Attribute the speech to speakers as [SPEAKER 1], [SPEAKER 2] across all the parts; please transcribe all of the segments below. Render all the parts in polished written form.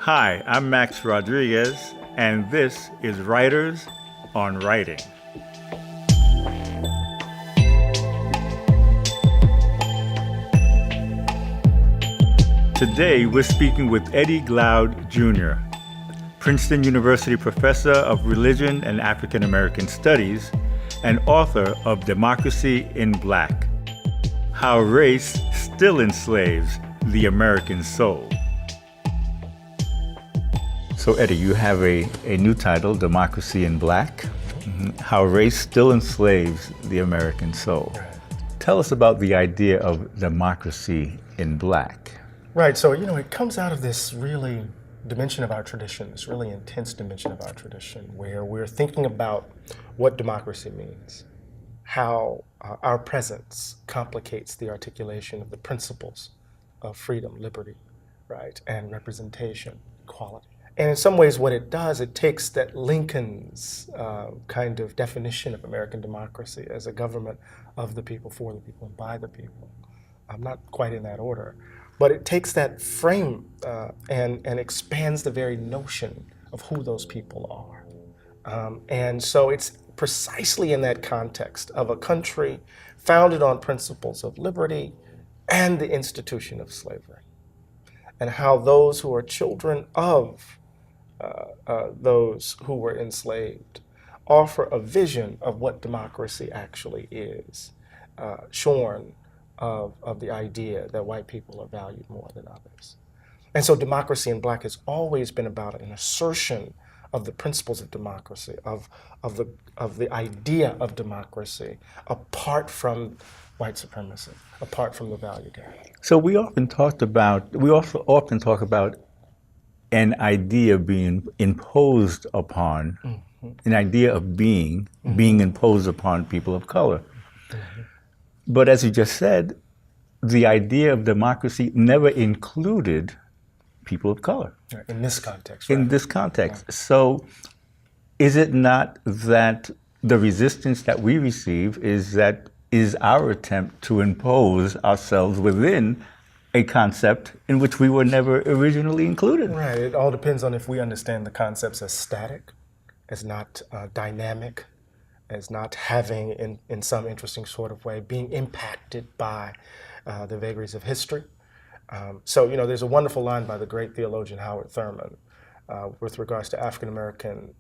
[SPEAKER 1] Hi, I'm Max Rodriguez, and this is Writers on Writing. Today, we're speaking with Glaude Jr., Princeton University professor of religion and African American studies and author of Democracy in Black: How Race Still Enslaves the American Soul. So Eddie, you have a new title, Democracy in Black: How Race Still Enslaves the American Soul.
[SPEAKER 2] Right.
[SPEAKER 1] Tell us about the idea of democracy in Black.
[SPEAKER 2] Right, so it comes out of this really dimension of our tradition, this really intense dimension of our tradition, where we're thinking about what democracy means, how our presence complicates the articulation of the principles of freedom, liberty, right, and representation, equality. And in some ways what it does, it takes that Lincoln's kind of definition of American democracy as a government of the people, for the people, and by the people. I'm not quite in that order. But it takes that frame and expands the very notion of who those people are. And so it's precisely in that context of a country founded on principles of liberty and the institution of slavery, and how those who are children of those who were enslaved offer a vision of what democracy actually is, shorn of the idea that white people are valued more than others. And so Democracy in Black has always been about an assertion of the principles of democracy, of the idea of democracy, apart from white supremacy, apart from the value gap.
[SPEAKER 1] So we also often talk about an idea being imposed upon, an idea of being imposed upon people of color. But as you just said, the idea of democracy never included people of color.
[SPEAKER 2] In this context.
[SPEAKER 1] In
[SPEAKER 2] right?
[SPEAKER 1] this context. So is it not that the resistance that we receive is our attempt to impose ourselves within a concept in which we were never originally included?
[SPEAKER 2] Right. It all depends on if we understand the concepts as static, as not dynamic, as not having, in some interesting sort of way, being impacted by the vagaries of history. So there's a wonderful line by the great theologian Howard Thurman with regards to African American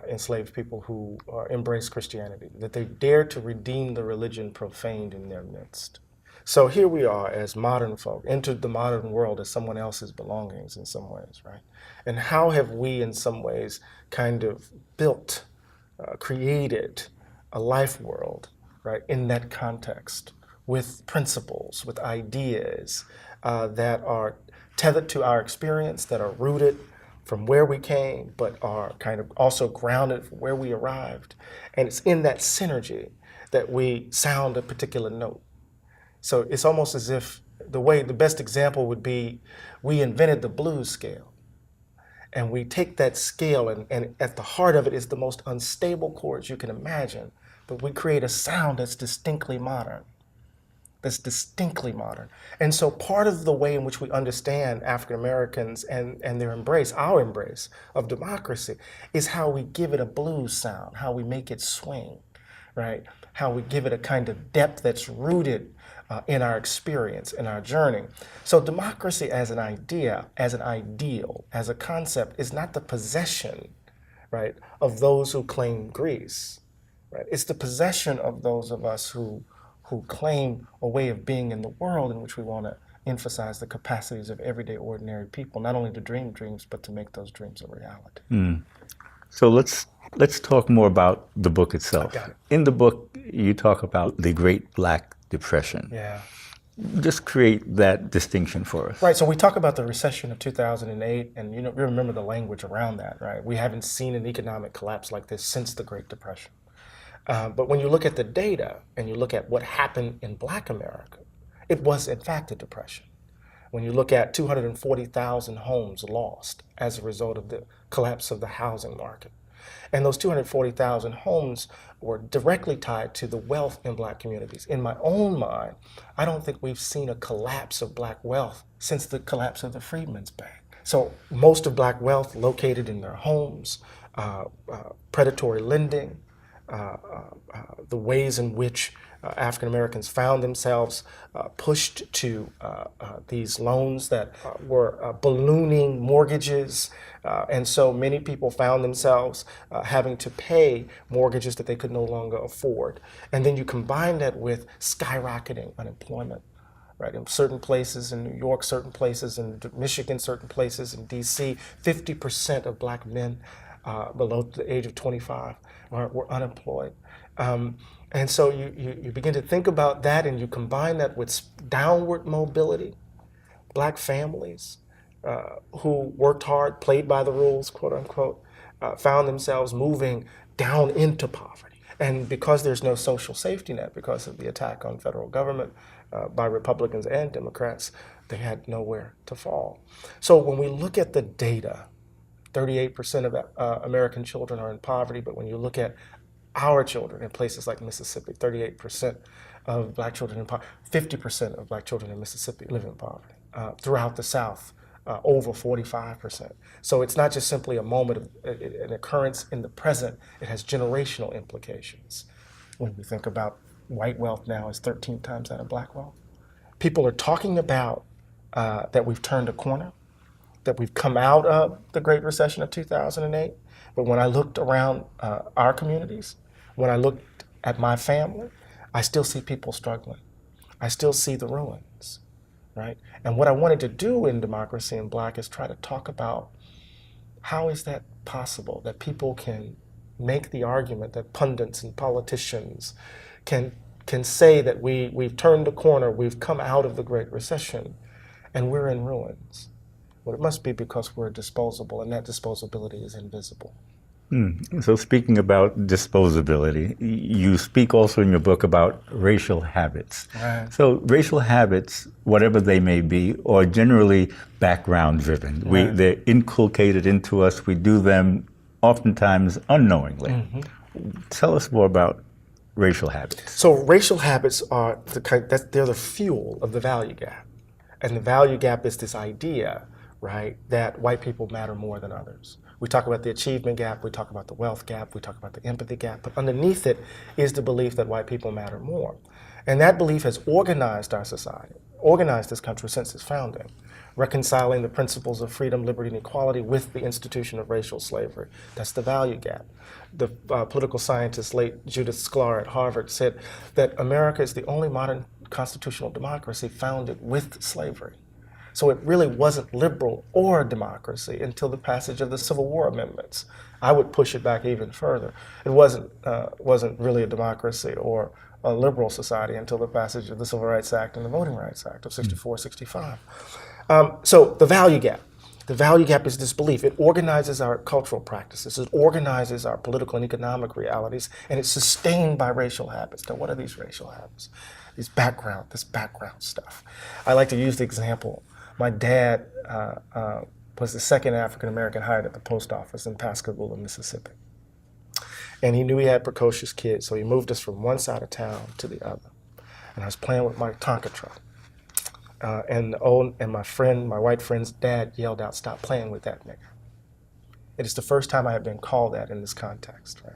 [SPEAKER 2] enslaved people who embraced Christianity, that they dared to redeem the religion profaned in their midst. So here we are as modern folk, entered the modern world as someone else's belongings in some ways, right? And how have we in some ways kind of built, created a life world, right, in that context, with principles, with ideas that are tethered to our experience, that are rooted from where we came, but are kind of also grounded from where we arrived. And it's in that synergy that we sound a particular note. So it's almost as if the best example would be, we invented the blues scale. And we take that scale, and at the heart of it is the most unstable chords you can imagine, but we create a sound that's distinctly modern. And so part of the way in which we understand African Americans and their embrace, our embrace of democracy, is how we give it a blues sound, how we make it swing, right? How we give it a kind of depth that's rooted in our experience, in our journey. So democracy as an idea, as an ideal, as a concept, is not the possession, right, of those who claim Greece, right? It's the possession of those of us who claim a way of being in the world in which we want to emphasize the capacities of everyday ordinary people, not only to dream dreams, but to make those dreams a reality.
[SPEAKER 1] So let's talk more about the book itself.
[SPEAKER 2] Got it.
[SPEAKER 1] In the book, you talk about the Great Black Depression.
[SPEAKER 2] Yeah.
[SPEAKER 1] Just create that distinction for us.
[SPEAKER 2] Right, so we talk about the recession of 2008, and you remember the language around that, right? We haven't seen an economic collapse like this since the Great Depression. But when you look at the data and you look at what happened in Black America, it was in fact a depression. When you look at 240,000 homes lost as a result of the collapse of the housing market. And those 240,000 homes were directly tied to the wealth in Black communities. In my own mind, I don't think we've seen a collapse of Black wealth since the collapse of the Freedmen's Bank. So most of black wealth located in their homes, predatory lending, the ways in which African Americans found themselves pushed to these loans that were ballooning mortgages. And so many people found themselves having to pay mortgages that they could no longer afford. And then you combine that with skyrocketing unemployment. Right, in certain places in New York, certain places in Michigan, certain places in D.C., 50% of black men below the age of 25 were unemployed. And so you begin to think about that, and you combine that with downward mobility. Black families who worked hard, played by the rules, quote unquote, found themselves moving down into poverty. And because there's no social safety net, because of the attack on federal government by Republicans and Democrats, they had nowhere to fall. So when we look at the data, 38% of American children are in poverty, but when you look at our children in places like Mississippi, 38% of black children in poverty, 50% of black children in Mississippi live in poverty. Throughout the South, over 45%. So it's not just simply a moment of an occurrence in the present, it has generational implications. When we think about white wealth now is 13 times that of black wealth. People are talking about that we've turned a corner, that we've come out of the Great Recession of 2008. But when I looked around our communities, when I looked at my family, I still see people struggling. I still see the ruins, right? And what I wanted to do in Democracy in Black is try to talk about how is that possible, that people can make the argument that pundits and politicians can say that we've turned a corner, we've come out of the Great Recession, and we're in ruins. Well, it must be because we're disposable, and that disposability is invisible.
[SPEAKER 1] So speaking about disposability, you speak also in your book about racial habits.
[SPEAKER 2] Right.
[SPEAKER 1] So racial habits, whatever they may be, are generally background driven.
[SPEAKER 2] Right.
[SPEAKER 1] They're inculcated into us. We do them oftentimes unknowingly. Tell us more about racial habits.
[SPEAKER 2] So racial habits are they're the fuel of the value gap. And the value gap is this idea, right, that white people matter more than others. We talk about the achievement gap, we talk about the wealth gap, we talk about the empathy gap, but underneath it is the belief that white people matter more. And that belief has organized our society, organized this country since its founding, reconciling the principles of freedom, liberty, and equality with the institution of racial slavery. That's the value gap. The political scientist, late Judith Sklar at Harvard, said that America is the only modern constitutional democracy founded with slavery. So it really wasn't liberal or a democracy until the passage of the Civil War amendments. I would push it back even further. It wasn't really a democracy or a liberal society until the passage of the Civil Rights Act and the Voting Rights Act of 64, 65. So the value gap. The value gap is this belief. It organizes our cultural practices. It organizes our political and economic realities, and it's sustained by racial habits. Now, what are these racial habits? This background stuff. I like to use the example. My dad was the second African-American hired at the post office in Pascagoula, Mississippi. And he knew he had precocious kids, so he moved us from one side of town to the other. And I was playing with my Tonka truck. And my white friend's dad yelled out, "Stop playing with that nigger." It is the first time I have been called that in this context, right?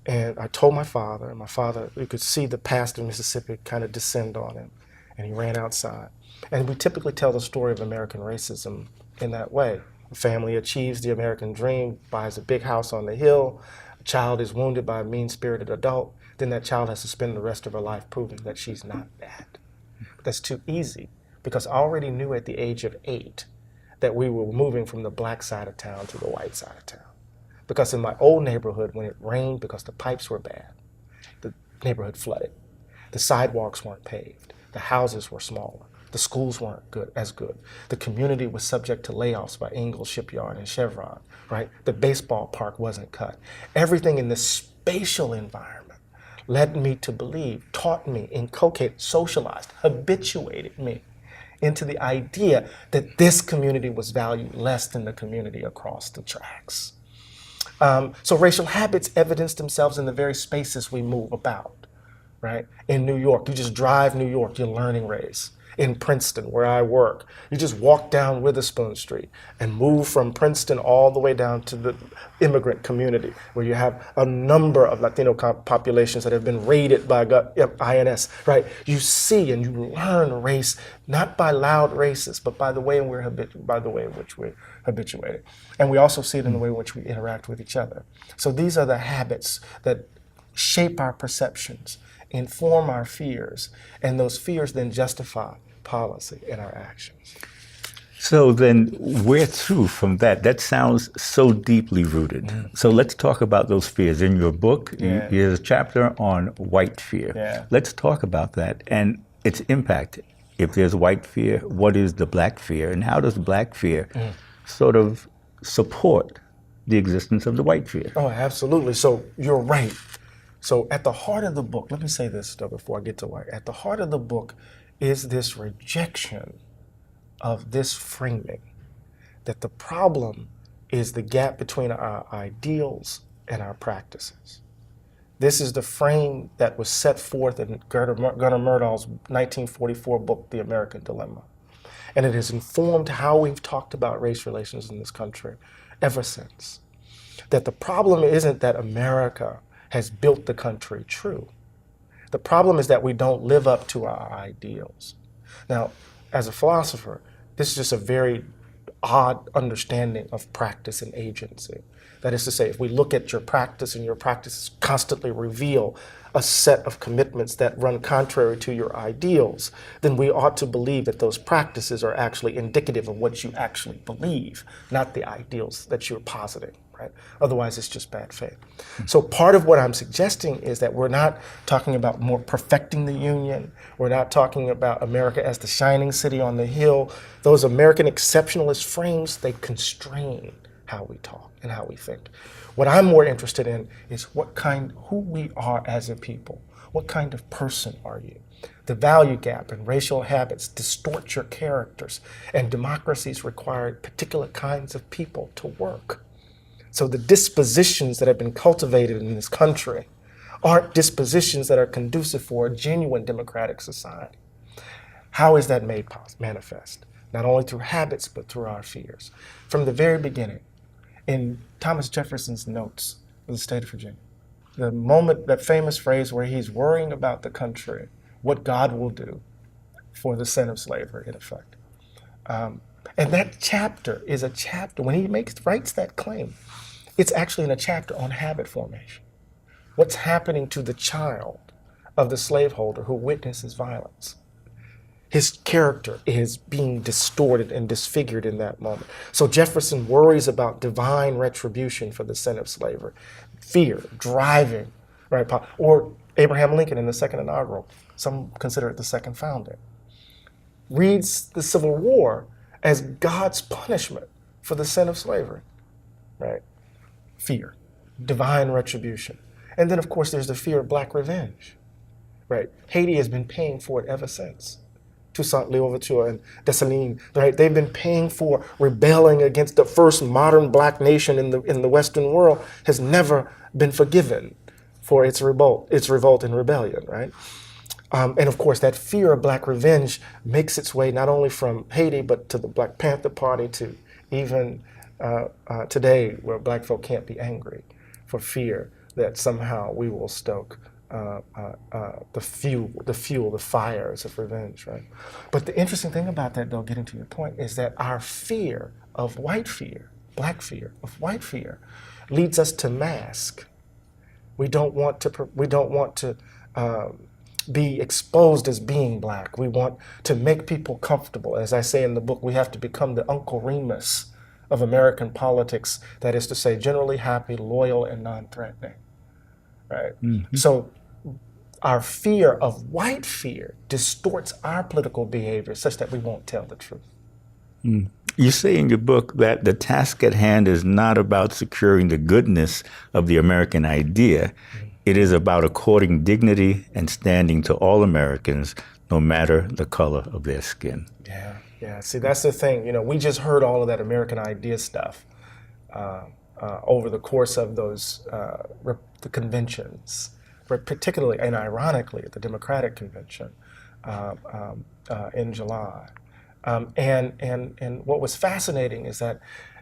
[SPEAKER 2] And I told my father, and my father, you could see the past of Mississippi kind of descend on him, and he ran outside. And we typically tell the story of American racism in that way. A family achieves the American dream, buys a big house on the hill, a child is wounded by a mean-spirited adult, then that child has to spend the rest of her life proving that she's not bad. But that's too easy, because I already knew at the age of 8 that we were moving from the black side of town to the white side of town. Because in my old neighborhood, when it rained, because the pipes were bad, the neighborhood flooded. The sidewalks weren't paved. The houses were smaller. The schools weren't as good. The community was subject to layoffs by Ingalls Shipyard and Chevron, right? The baseball park wasn't cut. Everything in the spatial environment led me to believe, taught me, inculcated, socialized, habituated me into the idea that this community was valued less than the community across the tracks. So racial habits evidence themselves in the very spaces we move about, right? In New York, you just drive New York, you're learning race. in Princeton, where I work. You just walk down Witherspoon Street and move from Princeton all the way down to the immigrant community, where you have a number of Latino populations that have been raided by INS, right? You see and you learn race, not by loud races, but by the way in which we're habituated. And we also see it in the way in which we interact with each other. So these are the habits that shape our perceptions, inform our fears, and those fears then justify policy in our actions.
[SPEAKER 1] So then, where to from that? That sounds so deeply rooted. So let's talk about those fears. In your book, there's a chapter on white fear.
[SPEAKER 2] Yeah.
[SPEAKER 1] Let's talk about that and its impact. If there's white fear, what is the black fear? And how does black fear sort of support the existence of the white fear?
[SPEAKER 2] Oh, absolutely. So you're right. So at the heart of the book, let me say this though before I get to white. At the heart of the book is this rejection of this framing, that the problem is the gap between our ideals and our practices. This is the frame that was set forth in Gunnar Myrdal's 1944 book, The American Dilemma. And it has informed how we've talked about race relations in this country ever since. That the problem isn't that America has built the country true. The problem is that we don't live up to our ideals. Now, as a philosopher, this is just a very odd understanding of practice and agency. That is to say, if we look at your practice and your practices constantly reveal a set of commitments that run contrary to your ideals, then we ought to believe that those practices are actually indicative of what you actually believe, not the ideals that you're positing. Right? Otherwise, it's just bad faith. So part of what I'm suggesting is that we're not talking about more perfecting the Union. We're not talking about America as the shining city on the hill. Those American exceptionalist frames, they constrain how we talk and how we think. What I'm more interested in is who we are as a people. What kind of person are you? The value gap and racial habits distort your characters, and democracies require particular kinds of people to work. So the dispositions that have been cultivated in this country aren't dispositions that are conducive for a genuine democratic society. How is that made manifest? Not only through habits, but through our fears. From the very beginning, in Thomas Jefferson's notes of the state of Virginia, the moment, that famous phrase where he's worrying about the country, what God will do for the sin of slavery, in effect. And that chapter is a chapter, when he writes that claim, it's actually in a chapter on habit formation. What's happening to the child of the slaveholder who witnesses violence? His character is being distorted and disfigured in that moment. So Jefferson worries about divine retribution for the sin of slavery, fear, driving, right? Or Abraham Lincoln in the second inaugural, some consider it the second founding, reads the Civil War as God's punishment for the sin of slavery, right? Fear, divine retribution. And then, of course, there's the fear of black revenge, right? Haiti has been paying for it ever since. Toussaint Louverture and Dessalines, right? They've been paying for rebelling against the first modern black nation in the Western world, has never been forgiven for its revolt and rebellion, right? And of course, that fear of black revenge makes its way not only from Haiti, but to the Black Panther Party, to even today, where black folk can't be angry for fear that somehow we will stoke the fires of revenge, right? But the interesting thing about that, though, getting to your point, is that our fear of white fear, black fear of white fear, leads us to mask. We don't want to be exposed as being black. We want to make people comfortable. As I say in the book, we have to become the Uncle Remus of American politics. That is to say, generally happy, loyal, and non-threatening. Right? Mm-hmm. So our fear of white fear distorts our political behavior such that we won't tell the truth.
[SPEAKER 1] Mm. You say in your book that the task at hand is not about securing the goodness of the American idea. Mm-hmm. It is about according dignity and standing to all Americans, no matter the color of their skin.
[SPEAKER 2] Yeah. See, that's the thing. You know, we just heard all of that American idea stuff over the course of those the conventions, particularly and ironically at the Democratic Convention. in July. And what was fascinating is that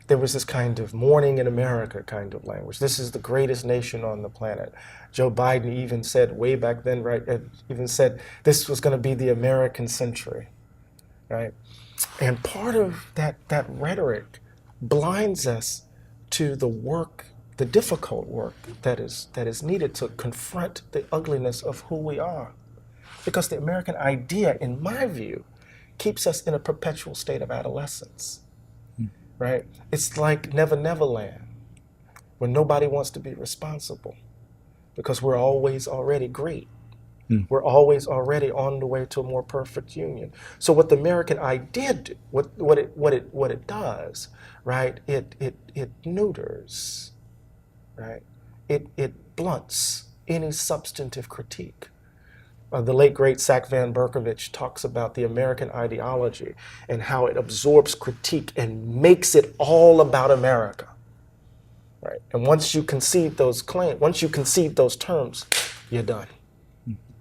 [SPEAKER 2] there was this kind of morning in America kind of language. This is the greatest nation on the planet. Joe Biden even said way back then, right, even said this was going to be the American century, right? And part of that rhetoric blinds us to the work, the difficult work that is needed to confront the ugliness of who we are. Because the American idea, in my view, keeps us in a perpetual state of adolescence, right? It's like Never Never Land, where nobody wants to be responsible because we're always already great. We're always already on the way to a more perfect union. So what the American idea do, what it does, right? It neuters, right? It blunts any substantive critique. The late great Sack Van Berkovich talks about the American ideology and how it absorbs critique and makes it all about America, right? And once you concede those claims, once you concede those terms, you're done.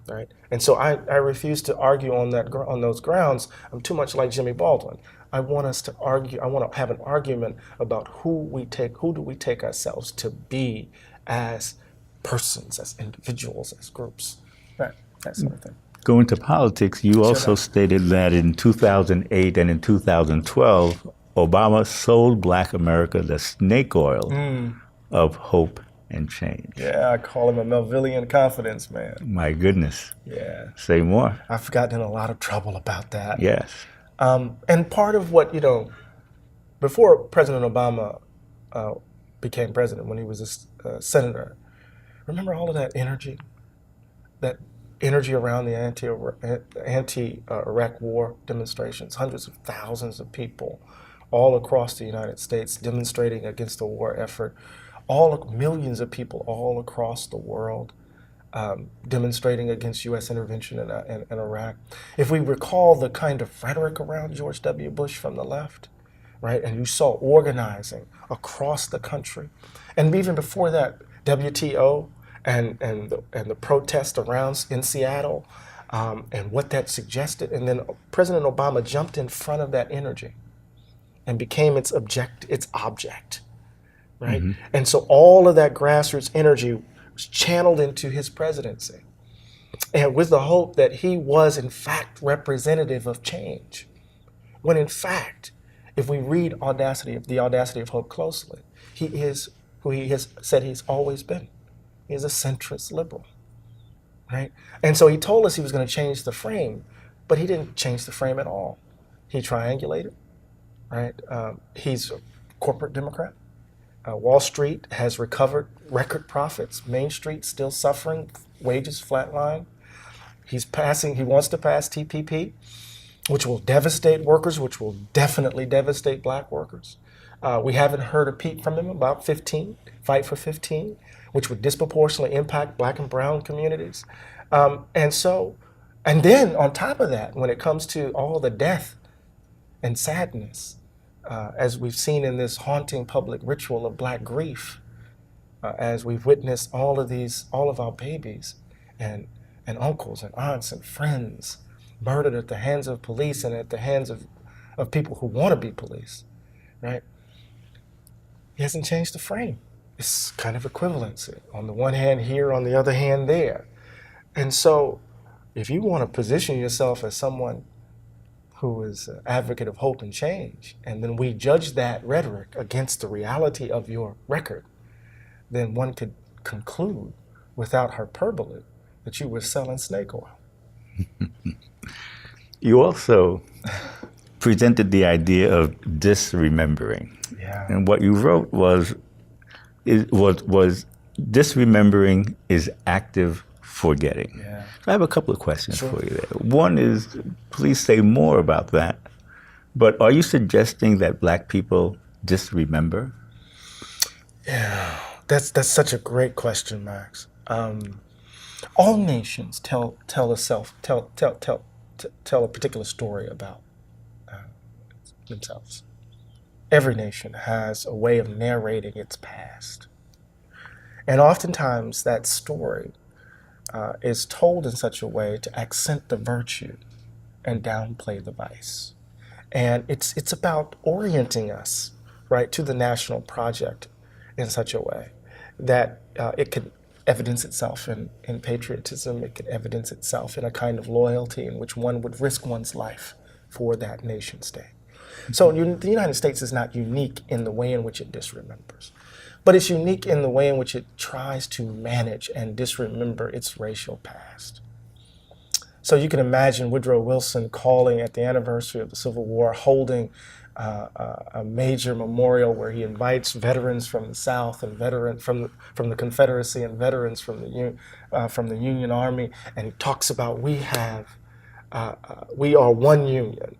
[SPEAKER 2] Right? And so I refuse to argue on those grounds. I'm too much like Jimmy Baldwin. I want us to argue. I want to have an argument about who do we take ourselves to be as persons, as individuals, as groups, right? That sort of thing.
[SPEAKER 1] Going to politics, you also stated that in 2008 and in 2012, Obama sold Black America the snake oil of hope and change.
[SPEAKER 2] Yeah, I call him a Melvillian confidence man.
[SPEAKER 1] My goodness.
[SPEAKER 2] Yeah.
[SPEAKER 1] Say more.
[SPEAKER 2] I've gotten in a lot of trouble about that.
[SPEAKER 1] Yes.
[SPEAKER 2] And part of what, before President Obama became president, when he was a senator, remember all of that energy around the anti-Iraq war demonstrations, hundreds of thousands of people all across the United States demonstrating against the war effort, millions of people all across the world demonstrating against U.S. intervention in Iraq. If we recall the kind of rhetoric around George W. Bush from the left, right, and you saw organizing across the country, and even before that, WTO and the protest around in Seattle, and what that suggested, and then President Obama jumped in front of that energy and became its object. Right? And so all of that grassroots energy was channeled into his presidency, and with the hope that he was in fact representative of change. When in fact, if we read the Audacity of Hope closely, he is who he has said he's always been. He is a centrist liberal, right? And so he told us he was going to change the frame, but he didn't change the frame at all. He triangulated, right? He's a corporate Democrat. Wall Street has recovered record profits. Main Street still suffering, wages flatline. He wants to pass TPP, which will devastate workers, which will definitely devastate Black workers. We haven't heard a peep from him about Fight for 15, which would disproportionately impact Black and brown communities. And then on top of that, when it comes to all the death and sadness, as we've seen in this haunting public ritual of Black grief, as we've witnessed all of our babies and uncles and aunts and friends murdered at the hands of police and at the hands of people who want to be police, right? He hasn't changed the frame. It's kind of equivalency. On the one hand here, on the other hand there. And so if you want to position yourself as someone who is an advocate of hope and change, and then we judge that rhetoric against the reality of your record, then one could conclude without hyperbole that you were selling snake oil.
[SPEAKER 1] You also presented the idea of disremembering.
[SPEAKER 2] Yeah.
[SPEAKER 1] And what you wrote was disremembering is active forgetting.
[SPEAKER 2] Yeah.
[SPEAKER 1] So I have a couple of questions for you there. One is, please say more about that. But are you suggesting that Black people disremember?
[SPEAKER 2] Yeah, that's such a great question, Max. All nations tell a particular story about themselves. Every nation has a way of narrating its past. And oftentimes that story is told in such a way to accent the virtue and downplay the vice. And it's about orienting us, right, to the national project in such a way that it could evidence itself in patriotism. It could evidence itself in a kind of loyalty in which one would risk one's life for that nation state. So the United States is not unique in the way in which it disremembers, but it's unique in the way in which it tries to manage and disremember its racial past. So you can imagine Woodrow Wilson calling at the anniversary of the Civil War, holding a major memorial where he invites veterans from the South and veterans from the Confederacy and veterans from the Union Army, and he talks about we are one Union,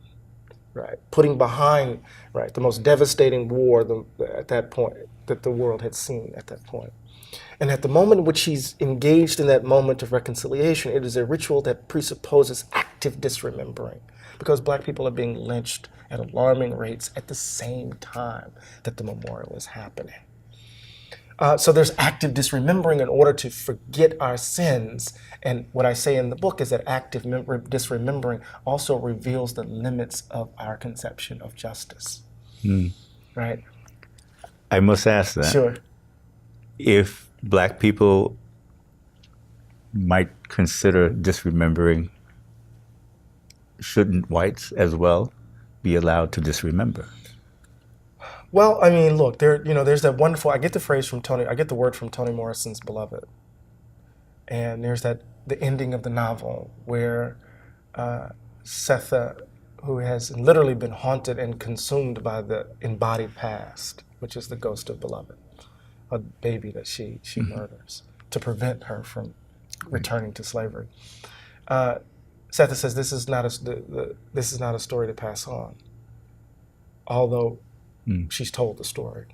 [SPEAKER 2] right? Putting behind, right, the most devastating war at that point that the world had seen at that point. And at the moment in which he's engaged in that moment of reconciliation, it is a ritual that presupposes active disremembering, because Black people are being lynched at alarming rates at the same time that the memorial is happening. So there's active disremembering in order to forget our sins. And what I say in the book is that active disremembering also reveals the limits of our conception of justice. Right?
[SPEAKER 1] I must ask that.
[SPEAKER 2] Sure.
[SPEAKER 1] If Black people might consider disremembering, shouldn't whites as well be allowed to disremember?
[SPEAKER 2] Well, I mean, look, there's that wonderful, I get the word from Toni Morrison's Beloved. And there's the ending of the novel where Sethe, who has literally been haunted and consumed by the embodied past, which is the ghost of Beloved, a baby that she murders to prevent her from returning to slavery. Sethe says this is not a story to pass on, although she's told the story.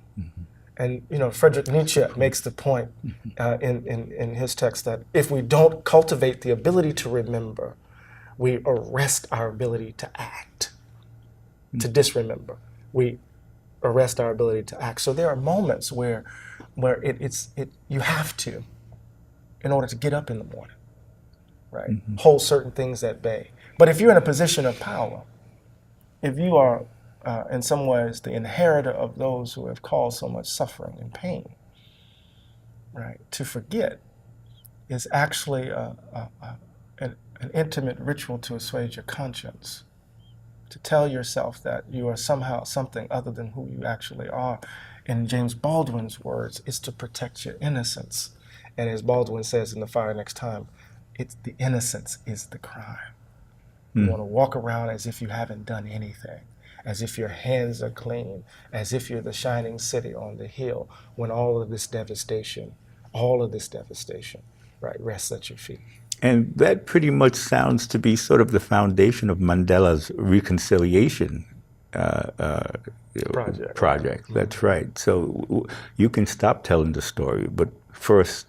[SPEAKER 2] And Friedrich Nietzsche makes the point in his text that if we don't cultivate the ability to remember, we arrest our ability to act, to disremember. We arrest our ability to act. So there are moments where you have to, in order to get up in the morning, right, hold certain things at bay. But if you're in a position of power, if you are in some ways the inheritor of those who have caused so much suffering and pain, right, to forget is actually an intimate ritual to assuage your conscience, to tell yourself that you are somehow something other than who you actually are. In James Baldwin's words, it's to protect your innocence. And as Baldwin says in The Fire Next Time, it's the innocence is the crime. You want to walk around as if you haven't done anything, as if your hands are clean, as if you're the shining city on the hill, when all of this devastation, right, rests at your feet.
[SPEAKER 1] And that pretty much sounds to be sort of the foundation of Mandela's reconciliation project. That's right. So you can stop telling the story, but first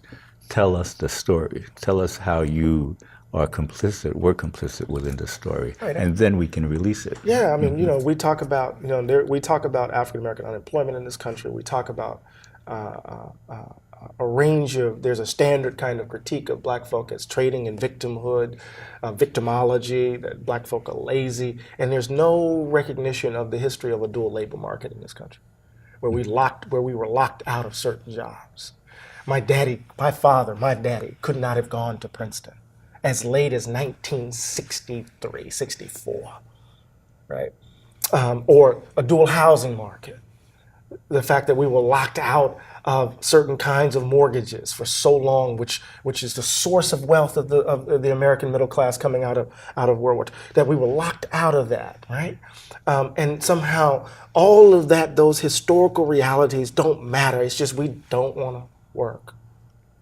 [SPEAKER 1] tell us the story. Tell us how you are complicit, were complicit within the story, right, and then we can release it.
[SPEAKER 2] Yeah, I mean, we talk about, we talk about African American unemployment in this country. We talk about a range of, there's a standard kind of critique of Black folk as trading in victimhood, victimology, that Black folk are lazy, and there's no recognition of the history of a dual labor market in this country, where we were locked out of certain jobs. My daddy could not have gone to Princeton as late as 1963, 64, right? Or a dual housing market. The fact that we were locked out of certain kinds of mortgages for so long, which is the source of wealth of the American middle class coming out of World War II, that we were locked out of that, right? And somehow all of that, those historical realities don't matter. It's just we don't want to work.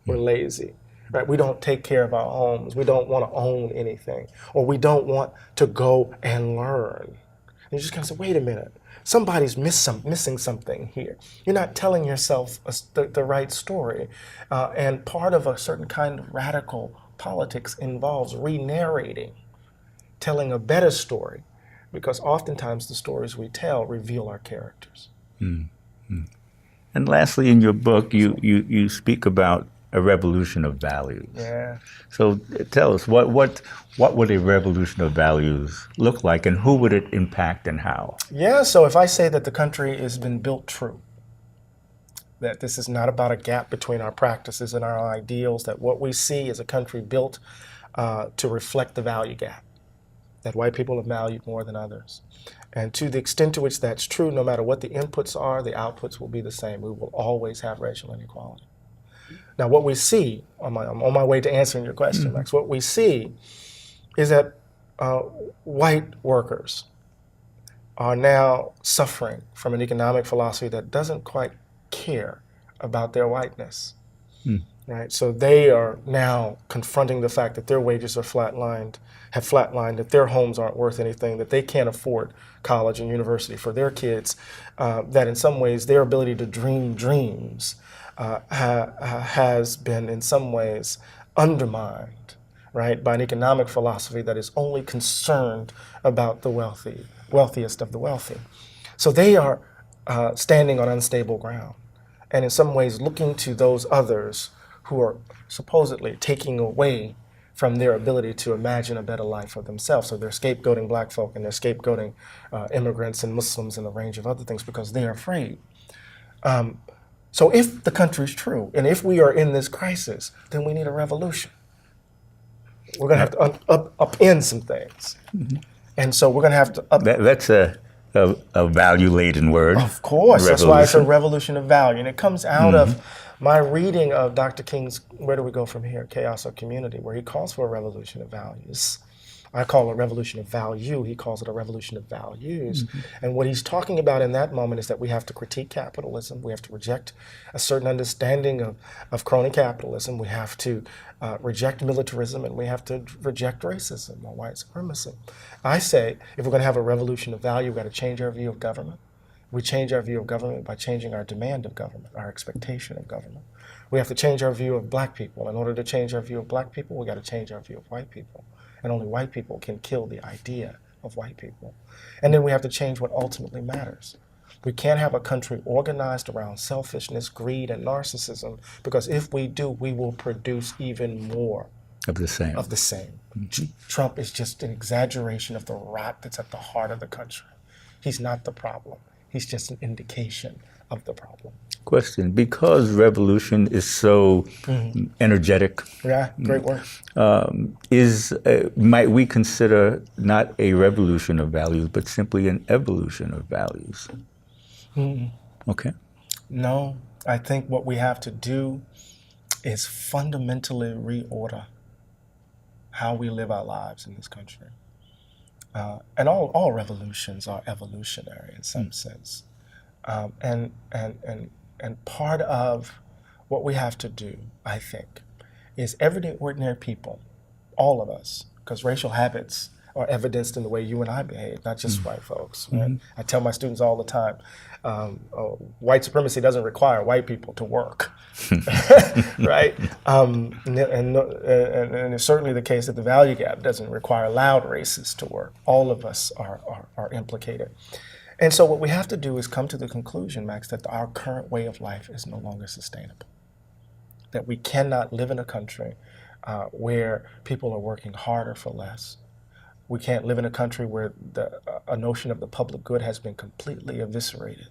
[SPEAKER 2] We're lazy. Right? We don't take care of our homes. We don't want to own anything, or we don't want to go and learn. And you just kind of say, wait a minute, somebody's missing something here. You're not telling yourself the right story. And part of a certain kind of radical politics involves re-narrating, telling a better story, because oftentimes the stories we tell reveal our characters.
[SPEAKER 1] And lastly, in your book, you speak about a revolution of values.
[SPEAKER 2] Yeah.
[SPEAKER 1] So tell us, what would a revolution of values look like, and who would it impact and how?
[SPEAKER 2] Yeah, so if I say that the country has been built true, that this is not about a gap between our practices and our ideals, that what we see is a country built to reflect the value gap, that white people are valued more than others. And to the extent to which that's true, no matter what the inputs are, the outputs will be the same. We will always have racial inequality. Now, what we see, I'm on my way to answering your question, Max, what we see is that white workers are now suffering from an economic philosophy that doesn't quite care about their whiteness. Right? So they are now confronting the fact that their wages are flatlined, that their homes aren't worth anything, that they can't afford college and university for their kids, that in some ways their ability to dream dreams has been in some ways undermined, right, by an economic philosophy that is only concerned about the wealthiest of the wealthy. So they are standing on unstable ground, and in some ways looking to those others who are supposedly taking away from their ability to imagine a better life for themselves. So they're scapegoating black folk, and they're scapegoating immigrants and Muslims and a range of other things because they're afraid. So if the country's true, and if we are in this crisis, then we need a revolution. We're going to have to upend some things. And so we're going to have to
[SPEAKER 1] That's a value-laden word.
[SPEAKER 2] Of course, that's why it's a revolution of value. And it comes out of my reading of Dr. King's Where Do We Go From Here? Chaos or Community, where he calls for a revolution of values. I call it a revolution of value. He calls it a revolution of values. And what he's talking about in that moment is that we have to critique capitalism. We have to reject a certain understanding of crony capitalism. We have to reject militarism, and we have to reject racism or white supremacy. I say if we're going to have a revolution of value, we've got to change our view of government. We change our view of government by changing our demand of government, our expectation of government. We have to change our view of black people. In order to change our view of black people, we got to change our view of white people. And only white people can kill the idea of white people. And then we have to change what ultimately matters. We can't have a country organized around selfishness, greed, and narcissism, because if we do, we will produce even more
[SPEAKER 1] of the same.
[SPEAKER 2] Trump is just an exaggeration of the rot that's at the heart of the country. He's not the problem. He's just an indication of the problem.
[SPEAKER 1] Question, because revolution is so energetic.
[SPEAKER 2] Yeah, great word.
[SPEAKER 1] Might we consider not a revolution of values, but simply an evolution of values? Okay.
[SPEAKER 2] No, I think what we have to do is fundamentally reorder how we live our lives in this country. And all revolutions are evolutionary in some sense. And part of what we have to do, I think, is everyday ordinary people, all of us, because racial habits are evidenced in the way you and I behave, not just white folks. Right? I tell my students all the time, white supremacy doesn't require white people to work, right? And it's certainly the case that the value gap doesn't require loud racists to work. All of us are implicated. And so what we have to do is come to the conclusion, Max, that our current way of life is no longer sustainable. That we cannot live in a country where people are working harder for less. We can't live in a country where a notion of the public good has been completely eviscerated,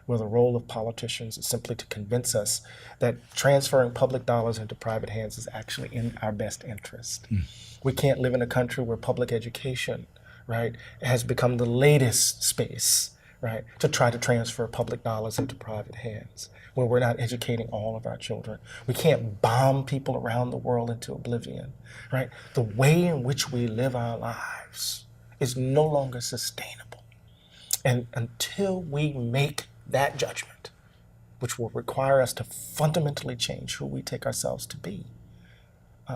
[SPEAKER 2] where the role of politicians is simply to convince us that transferring public dollars into private hands is actually in our best interest. We can't live in a country where public education, right, has become the latest space, right, to try to transfer public dollars into private hands, where we're not educating all of our children. We can't bomb people around the world into oblivion, right? The way in which we live our lives is no longer sustainable. And until we make that judgment, which will require us to fundamentally change who we take ourselves to be,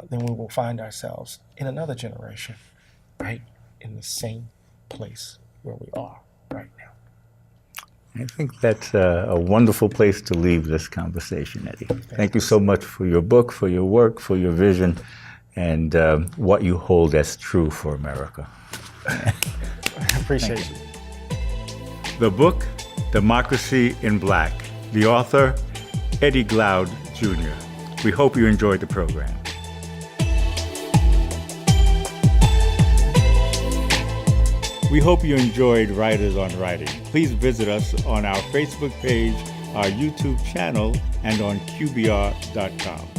[SPEAKER 2] then we will find ourselves in another generation, right, in the same place where we are right now.
[SPEAKER 1] I think that's a wonderful place to leave this conversation, Eddie. Thank you so much for your book, for your work, for your vision, and what you hold as true for America.
[SPEAKER 2] I appreciate you.
[SPEAKER 1] The book, Democracy in Black. The author, Eddie Glaude Jr. We hope you enjoyed the program. We hope you enjoyed Writers on Writing. Please visit us on our Facebook page, our YouTube channel, and on QBR.com.